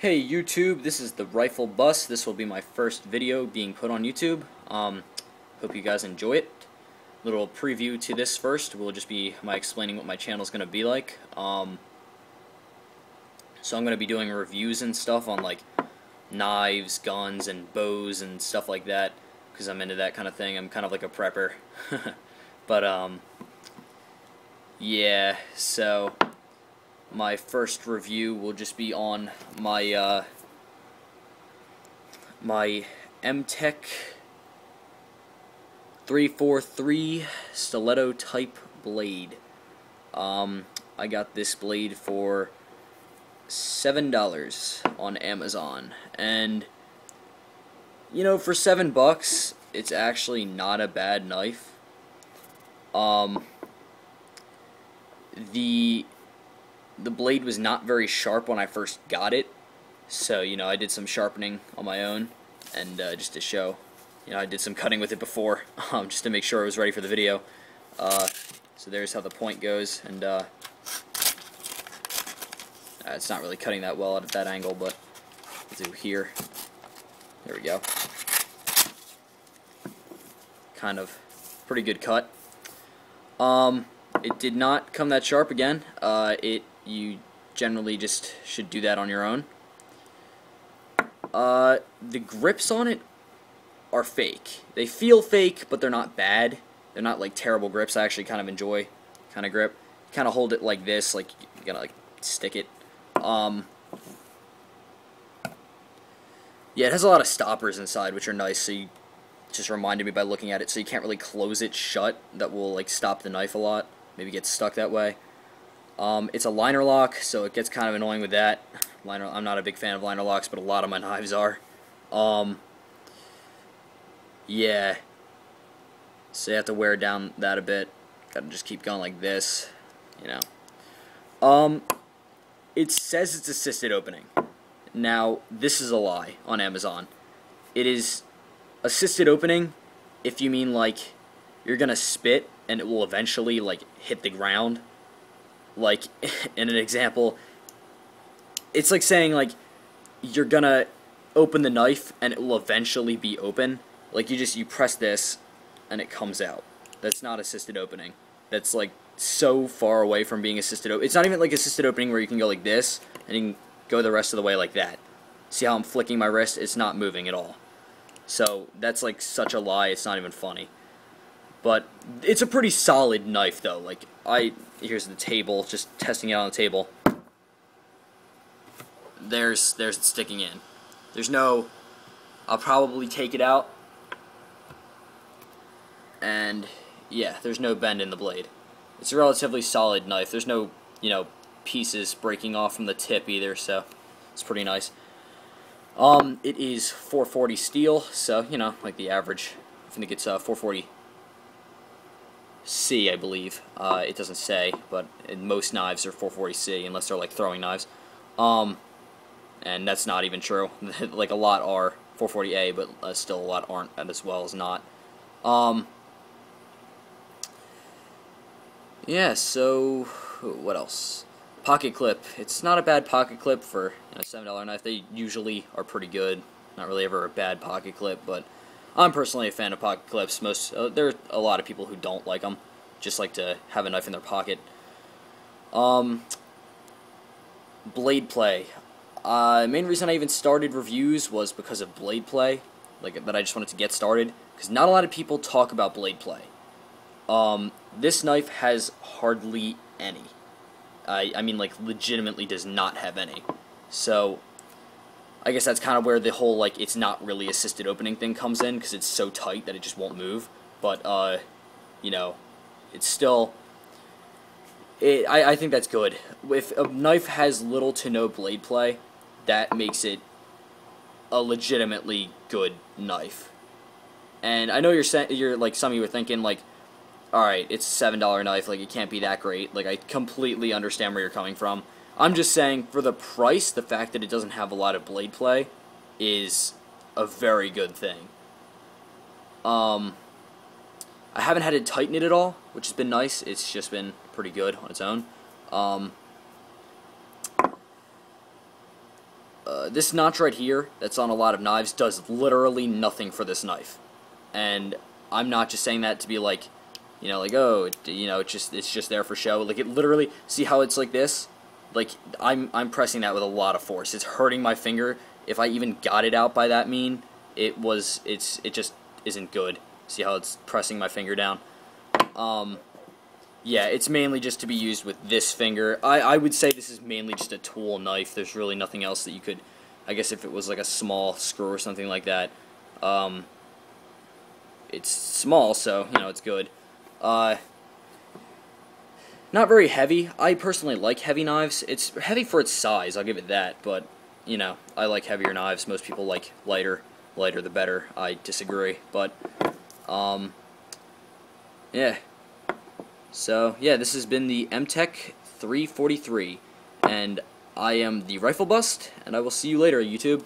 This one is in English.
Hey YouTube, this is the Rifle Bus. This will be my first video being put on YouTube. Hope you guys enjoy it. Little preview to this first will just be my explaining what my channel is going to be like. So I'm going to be doing reviews and stuff on like knives, guns, and bows and stuff like that because I'm into that kind of thing. I'm kind of like a prepper. But yeah, so my first review will just be on my my Mtech 343 stiletto type blade. I got this blade for $7 on Amazon, and you know, for $7 it's actually not a bad knife. The blade was not very sharp when I first got it, so you know, I did some sharpening on my own, and just to show, you know, I did some cutting with it before, just to make sure I was ready for the video. So there's how the point goes, and it's not really cutting that well at that angle, but I'll do here. There we go. Kind of pretty good cut. It did not come that sharp again. You generally just should do that on your own. The grips on it are fake. They feel fake, but they're not bad. They're not like terrible grips. I actually kind of enjoy kind of grip. You kind of hold it like this, like you gotta like stick it. Yeah, it has a lot of stoppers inside, which are nice. So you just reminded me by looking at it. So you can't really close it shut. That will like stop the knife a lot. Maybe get stuck that way. It's a liner lock, so it gets kind of annoying with that. I'm not a big fan of liner locks, but a lot of my knives are. Yeah. So you have to wear down that a bit. Gotta just keep going like this, you know. It says it's assisted opening. Now, this is a lie on Amazon. It is assisted opening if you mean like you're gonna spit and it will eventually like hit the ground. Like, in an example, it's like saying, like, you're gonna open the knife and it will eventually be open. Like, you press this and it comes out. That's not assisted opening. That's, like, so far away from being assisted opening. It's not even, like, assisted opening where you can go like this and you can go the rest of the way like that. See how I'm flicking my wrist? It's not moving at all. So, that's, like, such a lie, it's not even funny. But it's a pretty solid knife, though. Like, here's the table, just testing it on the table. There's it sticking in. There's no, I'll probably take it out. And, yeah, there's no bend in the blade. It's a relatively solid knife. There's no, you know, pieces breaking off from the tip either, so it's pretty nice. It is 440 steel, so, you know, like the average. I think it's 440. C, I believe. It doesn't say, but most knives are 440C unless they're like throwing knives. And that's not even true. Like a lot are 440A, but still a lot aren't as well as not. Yeah, so what else? Pocket clip. It's not a bad pocket clip for, you know, a $7 knife. They usually are pretty good. Not really ever a bad pocket clip, but I'm personally a fan of pocket clips. There are a lot of people who don't like them, just like to have a knife in their pocket. Blade play. The main reason I even started reviews was because of blade play, like that I just wanted to get started, because not a lot of people talk about blade play. This knife has hardly any. I mean, like, legitimately does not have any. So I guess that's kind of where the whole, like, it's not really assisted opening thing comes in, because it's so tight that it just won't move. But, you know, it's still, I think that's good. If a knife has little to no blade play, that makes it a legitimately good knife. And I know you're like, some of you are thinking, like, alright, it's a $7 knife, like, it can't be that great. Like, I completely understand where you're coming from. I'm just saying, for the price, the fact that it doesn't have a lot of blade play is a very good thing. I haven't had to tighten it at all, which has been nice. It's just been pretty good on its own. this notch right here that's on a lot of knives does literally nothing for this knife. And I'm not just saying that to be like, you know, like, oh, it's just there for show. Like, it literally, see how it's like this? Like, I'm pressing that with a lot of force. It's hurting my finger. If I even got it out by that mean, it just isn't good. See how it's pressing my finger down? Yeah, it's mainly just to be used with this finger. I would say this is mainly just a tool knife. There's really nothing else that you could, I guess if it was like a small screw or something like that. It's small, so, you know, it's good. Not very heavy. I personally like heavy knives. It's heavy for its size, I'll give it that, but, you know, I like heavier knives. Most people like lighter. Lighter the better. I disagree, but, yeah. So, yeah, this has been the Mtech 343, and I am the Rifle Bust, and I will see you later, YouTube.